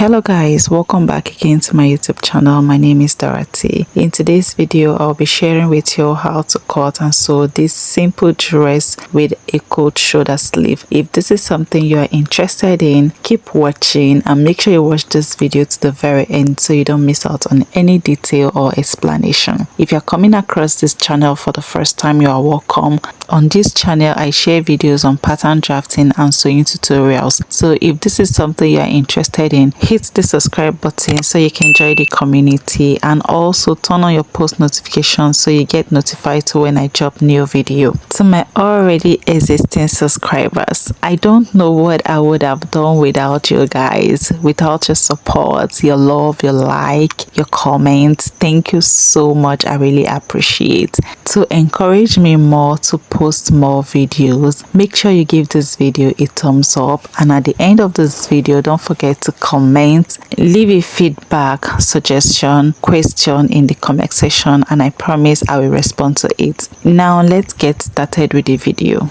Hello guys, welcome back again to my YouTube channel. My name is Dorothy. In today's video, I'll be sharing with you how to cut and sew this simple dress with a coat shoulder sleeve. If this is something you are interested in, keep watching and make sure you watch this video to the very end so you don't miss out on any detail or explanation. If you're coming across this channel for the first time, you are welcome. On this channel, I share videos on pattern drafting and sewing tutorials. So if this is something you are interested in, hit the subscribe button so you can join the community, and also turn on your post notifications so you get notified when I drop new video. To my already existing subscribers, I don't know what I would have done without you guys, without your support, your love, your like, your comments. Thank you so much. I really appreciate. To encourage me more to post more videos, make sure you give this video a thumbs up, and at the end of this video, don't forget to comment, leave a feedback, suggestion, question in the comment section, and I promise I will respond to it. Now let's get started with the video.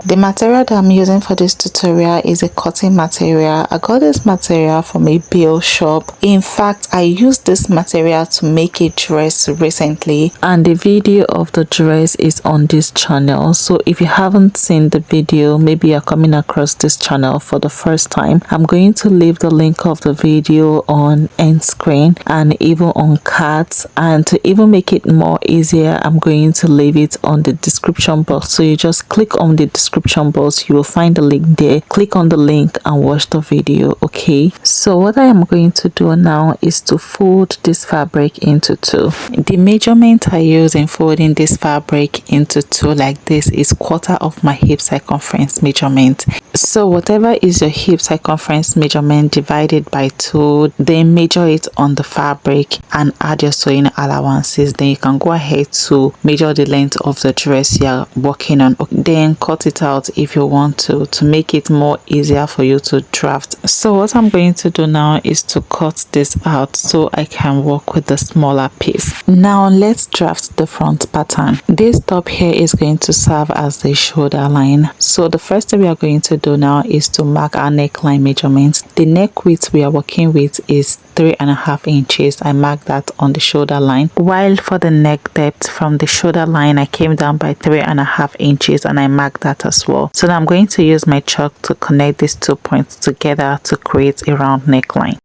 The material that I'm using for this tutorial is a cotton material. I got this material from a bill shop. In fact, I used this material to make a dress recently, and the video of the dress is on this channel. So if you haven't seen the video, maybe you're coming across this channel for the first time, I'm going to leave the link of the video on end screen and even on cards, and to even make it more easier, I'm going to leave it on the description box. So you just click on the description box, you will find the link there. Click on the link and watch the video. Okay, so what I am going to do now is to fold this fabric into two. The measurement I use in folding this fabric into two like this is 1/4 of my hip circumference measurement. So whatever is your hip circumference measurement divided by 2, then measure it on the fabric and add your sewing allowances. Then you can go ahead to measure the length of the dress you're working on. Then cut it out if you want to make it more easier for you to draft. So what I'm going to do now is to cut this out so I can work with the smaller piece. Now let's draft the front pattern. This top here is going to serve as the shoulder line. So the first thing we are going to do now is to mark our neckline measurements. The neck width we are working with is 3.5 inches. I marked that on the shoulder line, while for the neck depth from the shoulder line I came down by 3.5 inches and I marked that as well. So now I'm going to use my chalk to connect these 2 points together to create a round neckline.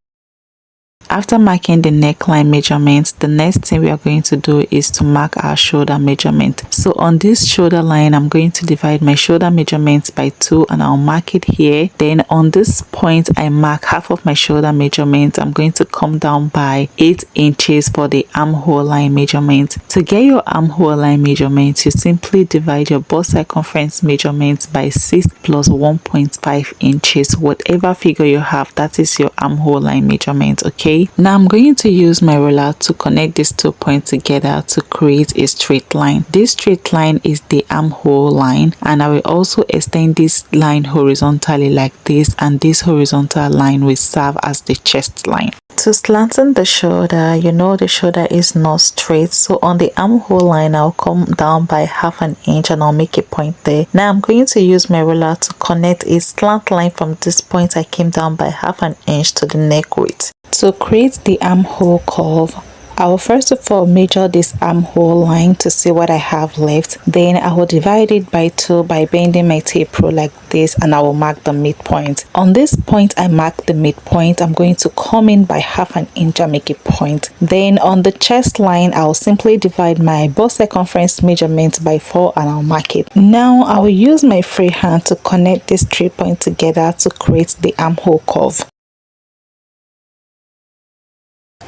After marking the neckline measurements, the next thing we are going to do is to mark our shoulder measurement. So on this shoulder line, I'm going to divide my shoulder measurements by 2 and I'll mark it here. Then on this point, I mark half of my shoulder measurement. I'm going to come down by 8 inches for the armhole line measurement. To get your armhole line measurement, you simply divide your bust circumference measurement by 6 plus 1.5 inches. Whatever figure you have, that is your armhole line measurement. Okay, now I'm going to use my ruler to connect these 2 points together to create a straight line. This straight line is the armhole line, and I will also extend this line horizontally like this, and this horizontal line will serve as the chest line. To slanten the shoulder, you know the shoulder is not straight, so on the armhole line I'll come down by 1/2 inch and I'll make a point there. Now I'm going to use my ruler to connect a slant line from this point I came down by 1/2 inch to the neck width. To create the armhole curve, I will first of all measure this armhole line to see what I have left. Then I will divide it by 2 by bending my tape rule like this, and I will mark the midpoint. On this point I mark the midpoint, I'm going to come in by 1/2 inch and make a point. Then on the chest line, I'll simply divide my bust circumference measurement by 4 and I'll mark it. Now I will use my free hand to connect these 3 points together to create the armhole curve.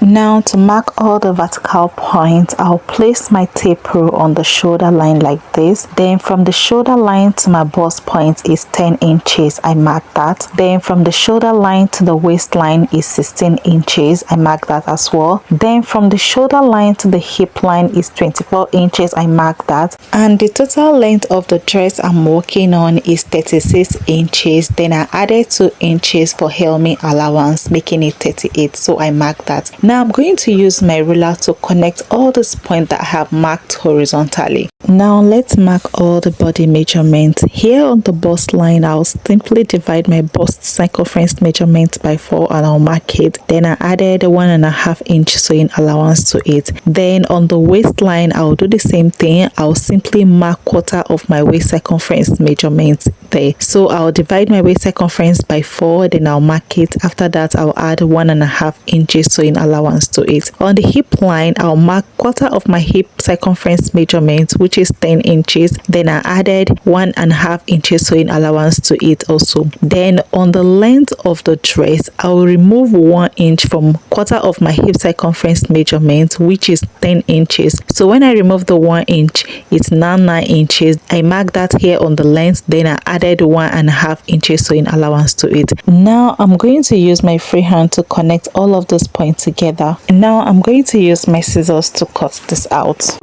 Now to mark all the vertical points, I'll place my tape rule on the shoulder line like this. Then from the shoulder line to my bust point is 10 inches. I mark that. Then from the shoulder line to the waistline is 16 inches. I mark that as well. Then from the shoulder line to the hip line is 24 inches. I mark that. And the total length of the dress I'm working on is 36 inches. Then I added 2 inches for helmet allowance, making it 38. So I mark that. Now I'm going to use my ruler to connect all these points that I have marked horizontally. Now let's mark all the body measurements. Here on the bust line, I'll simply divide my bust circumference measurement by 4 and I'll mark it. Then I added 1.5 inch sewing allowance to it. Then on the waistline, I'll do the same thing. I'll simply mark quarter of my waist circumference measurement there. So I'll divide my waist circumference by 4, then I'll mark it. After that, I'll add 1.5 inches sewing allowance to it. On the hip line, I'll mark quarter of my hip circumference measurement, which is 10 inches. Then I added 1.5 inches sewing allowance to it also. Then on the length of the dress, I will remove 1 inch from quarter of my hip circumference measurement, which is 10 inches. So when I remove the 1 inch, it's now 9 inches. I mark that here on the length, then I added 1.5 inches sewing allowance to it. Now I'm going to use my freehand to connect all of those points together. Now I'm going to use my scissors to cut this out.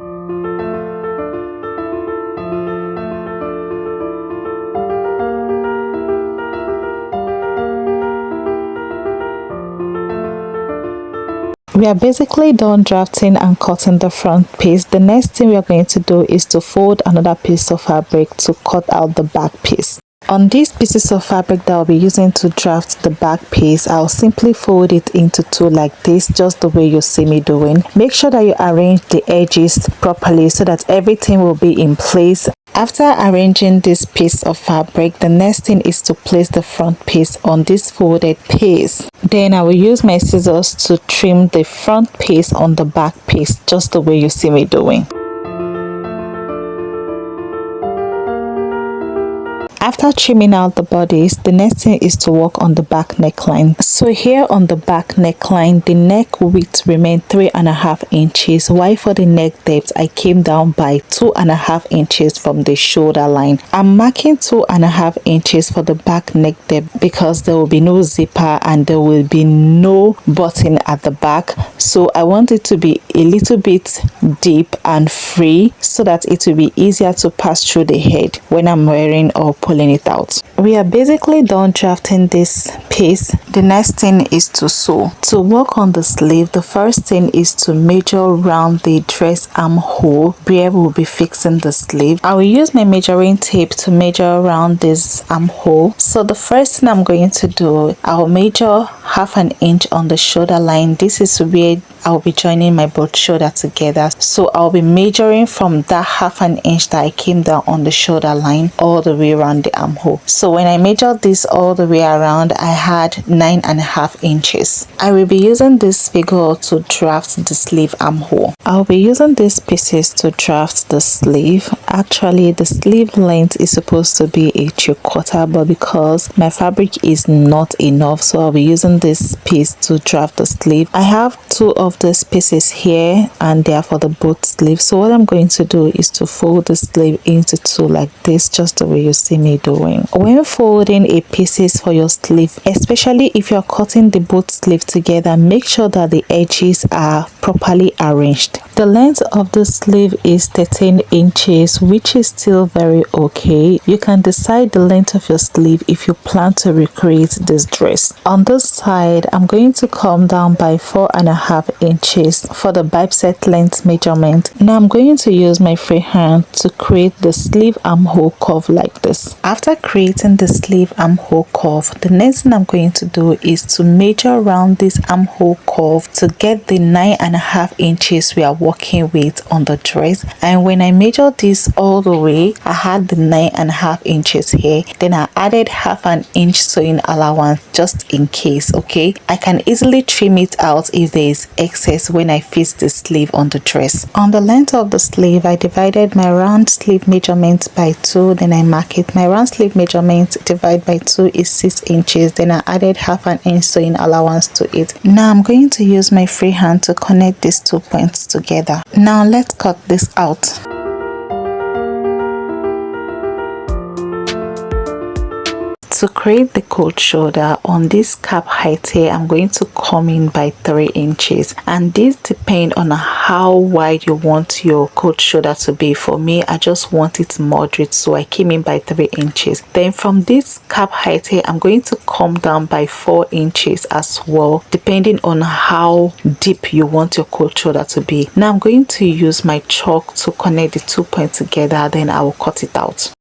We are basically done drafting and cutting the front piece. The next thing we are going to do is to fold another piece of fabric to cut out the back piece. On these pieces of fabric that I'll be using to draft the back piece, I'll simply fold it into two like this, just the way you see me doing. Make sure that you arrange the edges properly so that everything will be in place. After arranging this piece of fabric, the next thing is to place the front piece on this folded piece. Then I will use my scissors to trim the front piece on the back piece, just the way you see me doing. After trimming out the bodice, the next thing is to work on the back neckline. So here on the back neckline, the neck width remained 3.5 inches, while for the neck depth, I came down by 2.5 inches from the shoulder line. I'm marking 2.5 inches for the back neck depth because there will be no zipper and there will be no button at the back. So I want it to be a little bit deep and free so that it will be easier to pass through the head when I'm wearing or pulling it out. We are basically done drafting this piece. The next thing is to sew. To work on the sleeve, the first thing is to measure around the dress armhole where we'll be fixing the sleeve. I will use my measuring tape to measure around this armhole. So the first thing I'm going to do, I'll measure 1/2 inch on the shoulder line. This is where I'll be joining my both shoulder together. So I'll be measuring from that 1/2 inch that I came down on the shoulder line all the way around the armhole. So when I measured this all the way around, I had 9.5 inches. I will be using this figure to draft the sleeve armhole. I'll be using these pieces to draft the sleeve. Actually, the sleeve length is supposed to be a 3/4, but because my fabric is not enough, so I'll be using this piece to draft the sleeve. I have two of these pieces here and they are for the both sleeves. So what I'm going to do is to fold the sleeve into two like this, just the way you see me doing. When folding a pieces for your sleeve, especially if you're cutting the both sleeve together, make sure that the edges are properly arranged. The length of the sleeve is 13 inches, which is still very okay. You can decide the length of your sleeve if you plan to recreate this dress. On this side, I'm going to come down by 4.5 inches for the bicep length measurement. Now I'm going to use my freehand to create the sleeve armhole curve like this. After creating the sleeve armhole curve, the next thing I'm going to do is to measure around this armhole curve to get the 9.5 inches we are working with on the dress. And when I measured this all the way, I had the 9.5 inches here. Then I added 1/2 inch sewing allowance just in case. Okay, I can easily trim it out if there is excess when I fit the sleeve on the dress. On the length of the sleeve, I divided my round sleeve measurement by 2, then I mark it. My round sleeve measurement divided by 2 is 6 inches. Then I added 1/2 inch sewing allowance to it. Now I'm going to use my freehand to connect these 2 points together. Now let's cut this out. To create the coat shoulder on this cap height here, I'm going to come in by 3 inches, and this depends on how wide you want your coat shoulder to be. For me, I just want it moderate, so I came in by 3 inches. Then from this cap height here, I'm going to come down by 4 inches as well, depending on how deep you want your coat shoulder to be. Now I'm going to use my chalk to connect the 2 points together, then I will cut it out.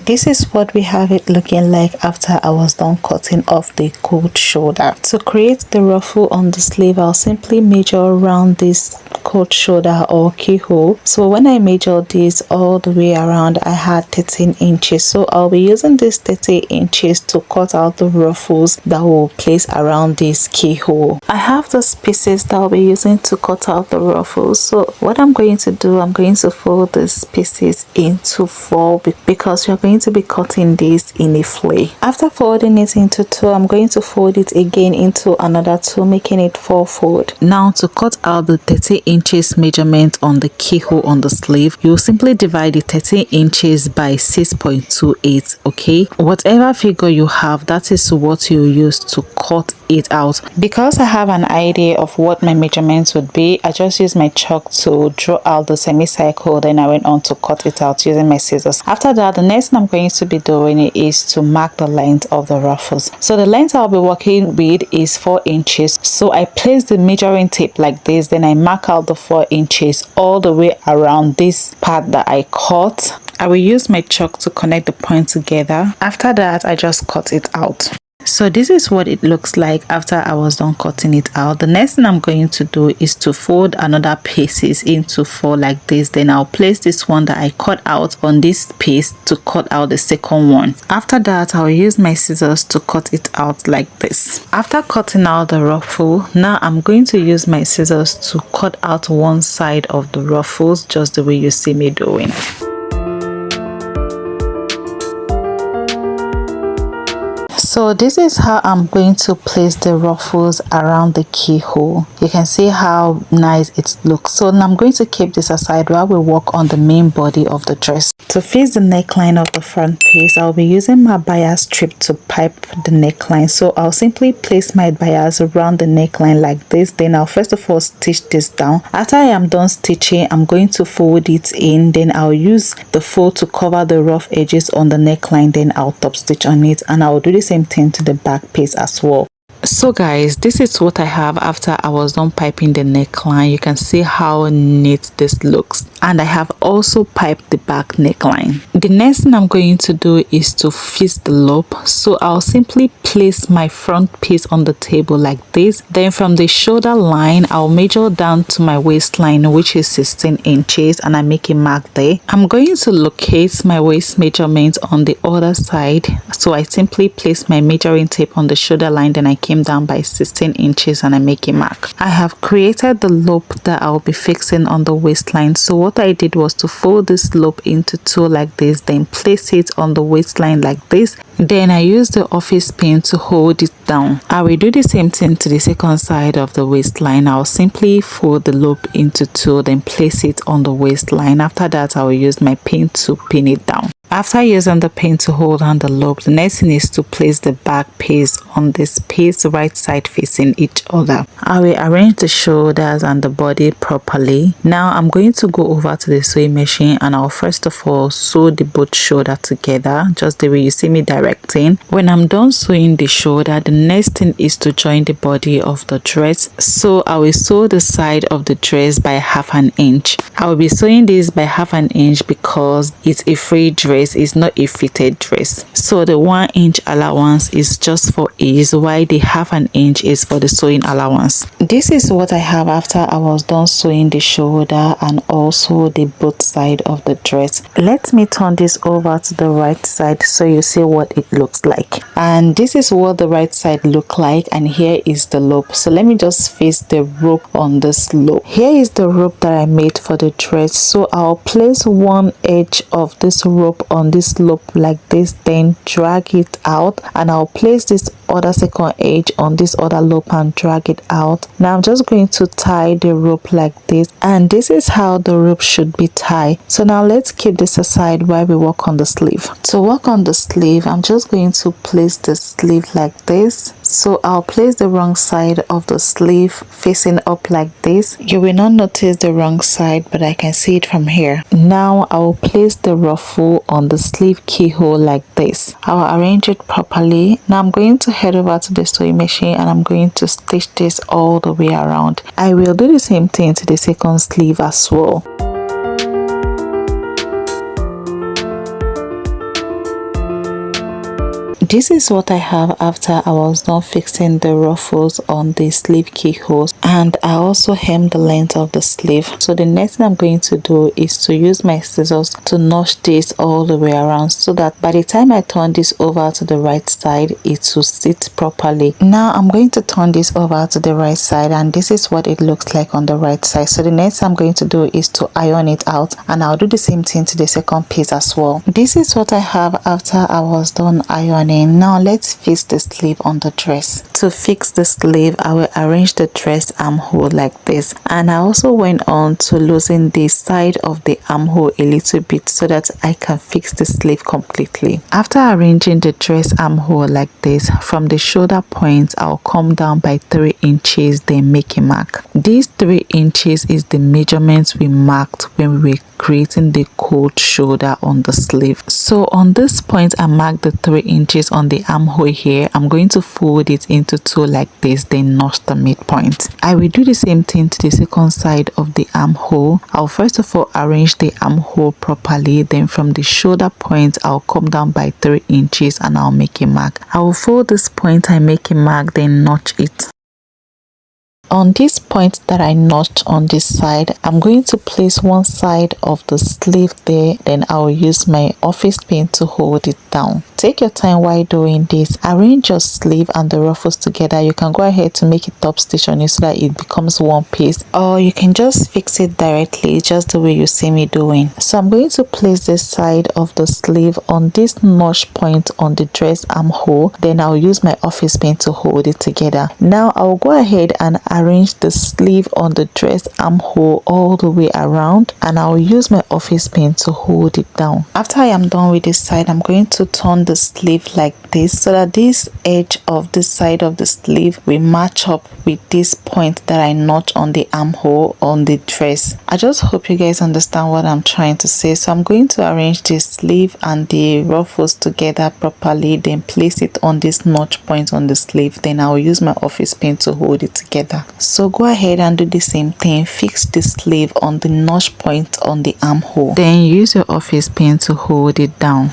This is what we have it looking like after I was done cutting off the coat shoulder. To create the ruffle on the sleeve, I'll simply measure around this coat shoulder or keyhole. So when I measured this all the way around, I had 13 inches. So I'll be using this 30 inches to cut out the ruffles that will place around this keyhole. I have those pieces that I'll be using to cut out the ruffles. So what I'm going to do, I'm going to fold these pieces into 4 because you're going to be cutting this in a flay. After folding it into 2, I'm going to fold it again into another 2, making it 4 fold. Now to cut out the 30 inches measurement on the keyhole on the sleeve, you simply divide the 30 inches by 6.28. okay, whatever figure you have, that is what you use to cut it out. Because I have an idea of what my measurements would be, I just used my chalk to draw out the semicircle, then I went on to cut it out using my scissors. After that, the next thing I'm going to be doing is to mark the length of the ruffles. So the length I'll be working with is 4 inches. So I place the measuring tape like this, then I mark out the 4 inches all the way around this part that I cut. I will use my chalk to connect the point together. After that, I just cut it out. So this is what it looks like after I was done cutting it out. The next thing I'm going to do is to fold another pieces into 4 like this. Then I'll place this one that I cut out on this piece to cut out the second one. After that, I'll use my scissors to cut it out like this. After cutting out the ruffle, now I'm going to use my scissors to cut out one side of the ruffles just the way you see me doing. So this is how I'm going to place the ruffles around the keyhole. You can see how nice it looks. So now I'm going to keep this aside while we work on the main body of the dress. To fix the neckline of the front piece, I'll be using my bias strip to pipe the neckline. So I'll simply place my bias around the neckline like this. Then I'll first of all stitch this down. After I am done stitching, I'm going to fold it in. Then I'll use the fold to cover the rough edges on the neckline. Then I'll top stitch on it, and I'll do the same thing to the back piece as well. So guys, this is what I have after I was done piping the neckline. You can see how neat this looks, and I have also piped the back neckline. The next thing I'm going to do is to fix the loop. So I'll simply place my front piece on the table like this. Then from the shoulder line, I'll measure down to my waistline, which is 16 inches, and I make a mark there. I'm going to locate my waist measurement on the other side. So I simply place my measuring tape on the shoulder line, then I came down by 16 inches and I make a mark. I have created the loop that I'll be fixing on the waistline. So what I did was to fold this loop into 2 like this, then place it on the waistline like this. Then I use the office pin to hold it down. I will do the same thing to the second side of the waistline. I'll simply fold the loop into 2, then place it on the waistline. After that, I will use my pin to pin it down. After using the pin to hold on the loop, the next thing is to place the back piece on this piece, right side facing each other. I will arrange the shoulders and the body properly. Now I'm going to go over to the sewing machine, and I'll first of all sew the both shoulder together just the way you see me directing. When I'm done sewing the shoulder, the next thing is to join the body of the dress. So I will sew the side of the dress by ½ an inch. I will be sewing this by ½ an inch because it's a free dress. Is not a fitted dress, so the 1 inch allowance is just for ease, while the ½ an inch is for the sewing allowance. This is what I have after I was done sewing the shoulder and also the both side of the dress. Let me turn this over to the right side so you see what it looks like. And this is what the right side look like, and here is the loop. So let me just face the rope on this loop. Here is the rope that I made for the dress. So I'll place one edge of this rope on this loop like this, then drag it out, and I'll place this other second edge on this other loop and drag it out. Now I'm just going to tie the rope like this, and this is how the rope should be tied. So now let's keep this aside while we work on the sleeve. To work on the sleeve, I'm just going to place the sleeve like this. So I'll place the wrong side of the sleeve facing up like this. You will not notice the wrong side, but I can see it from here. Now I will place the ruffle on the sleeve keyhole like this. I will arrange it properly. Now I'm going to head over to the sewing machine and I'm going to stitch this all the way around. I will do the same thing to the second sleeve as well. This is what I have after I was done fixing the ruffles on the sleeve keyholes, and I also hemmed the length of the sleeve. So the next thing I'm going to do is to use my scissors to notch this all the way around so that by the time I turn this over to the right side, it will sit properly. Now I'm going to turn this over to the right side, and this is what it looks like on the right side. So the next thing I'm going to do is to iron it out, and I'll do the same thing to the second piece as well. This is what I have after I was done ironing. Now let's fix the sleeve on the dress. To fix the sleeve, I will arrange the dress armhole like this, and I also went on to loosen the side of the armhole a little bit so that I can fix the sleeve completely. After arranging the dress armhole like this, from the shoulder point I'll come down by 3 inches, then make a mark. These 3 inches is the measurement we marked when we were creating the cold shoulder on the sleeve. So on this point I marked the 3 inches on the armhole here. I'm going to fold it into 2 like this, then notch the midpoint. I will do the same thing to the second side of the armhole. I'll first of all arrange the armhole properly, then from the shoulder point I'll come down by 3 inches and I'll make a mark. I will fold this point, I make a mark, then notch it. On this point that I notched on this side, I'm going to place one side of the sleeve there, then I'll use my office pin to hold it down. Take your time while doing this. Arrange your sleeve and the ruffles together. You can go ahead to make a top stitch on it so that it becomes one piece, or you can just fix it directly just the way you see me doing. So I'm going to place this side of the sleeve on this notch point on the dress armhole, then I'll use my office pin to hold it together. Now I'll go ahead and arrange the sleeve on the dress armhole all the way around, and I'll use my office pin to hold it down. After I am done with this side, I'm going to turn the sleeve like this so that this edge of this side of the sleeve will match up with this point that I notch on the armhole on the dress. I just hope you guys understand what I'm trying to say. So I'm going to arrange the sleeve and the ruffles together properly, then place it on this notch point on the sleeve, then I'll use my office pin to hold it together. So go ahead and do the same thing. Fix the sleeve on the notch point on the armhole, then use your office pin to hold it down.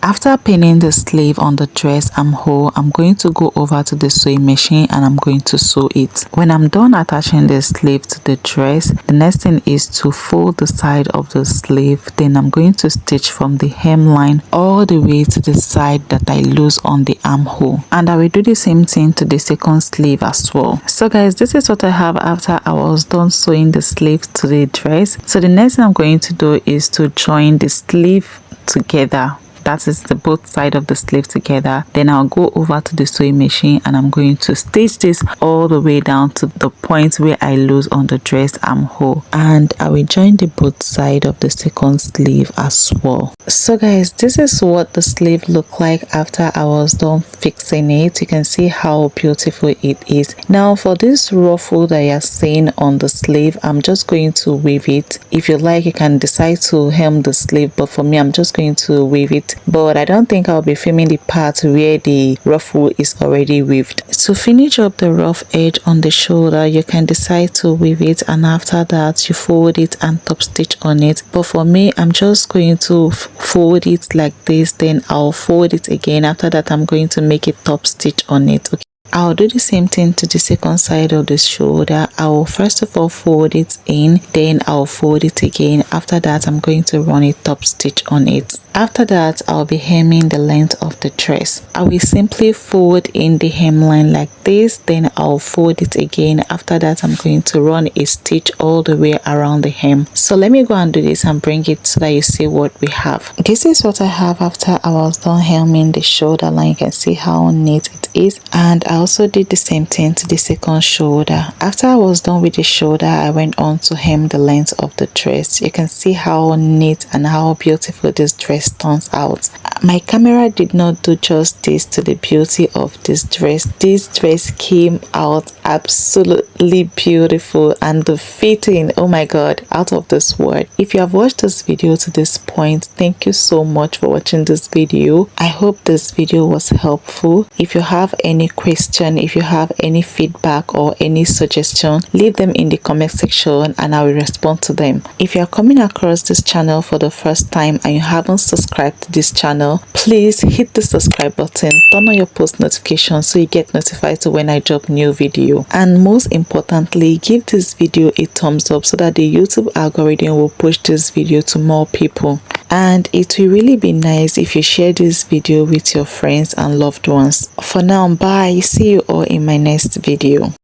After pinning the sleeve on the dress armhole, I'm going to go over to the sewing machine and I'm going to sew it. When I'm done attaching the sleeve to the dress, the next thing is to fold the side of the sleeve. Then I'm going to stitch from the hemline all the way to the side that I lose on the armhole. And I will do the same thing to the second sleeve as well. So guys, this is what I have after I was done sewing the sleeve to the dress. So the next thing I'm going to do is to join the sleeve together. That is the both side of the sleeve together. Then I'll go over to the sewing machine and I'm going to stitch this all the way down to the point where I lose on the dress armhole, and I will join the both side of the second sleeve as well. So guys, this is what the sleeve looked like after I was done fixing it. You can see how beautiful it is. Now for this ruffle that you're seeing on the sleeve, I'm just going to weave it. If you like, you can decide to hem the sleeve, but for me, I'm just going to weave it. But I don't think I'll be filming the part where the ruffle is already weaved. To finish up the rough edge on the shoulder, you can decide to weave it, and after that you fold it and top stitch on it. But for me, I'm just going to fold it like this, then I'll fold it again. After that, I'm going to make a top stitch on it. Okay. I'll do the same thing to the second side of the shoulder. I will first of all fold it in, then I'll fold it again. After that, I'm going to run a top stitch on it. After that, I'll be hemming the length of the dress. I will simply fold in the hemline like this, then I'll fold it again. After that, I'm going to run a stitch all the way around the hem. So let me go and do this and bring it so that you see what we have. This is what I have after I was done hemming the shoulder line. You can see how neat it is, and I also did the same thing to the second shoulder. After I was done with the shoulder, I went on to hem the length of the dress. You can see how neat and how beautiful this dress turns out. My camera did not do justice to the beauty of this dress. This dress came out absolutely beautiful, and the fitting, oh my god, out of this world. If you have watched this video to this point, thank you so much for watching this video. I hope this video was helpful. If you have any question, if you have any feedback or any suggestion, leave them in the comment section and I will respond to them. If you are coming across this channel for the first time and you haven't subscribed to this channel, please hit the subscribe button, turn on your post notifications so you get notified when I drop new video, and most importantly, give this video a thumbs up so that the YouTube algorithm will push this video to more people. And it will really be nice if you share this video with your friends and loved ones. For now, bye. See you all in my next video.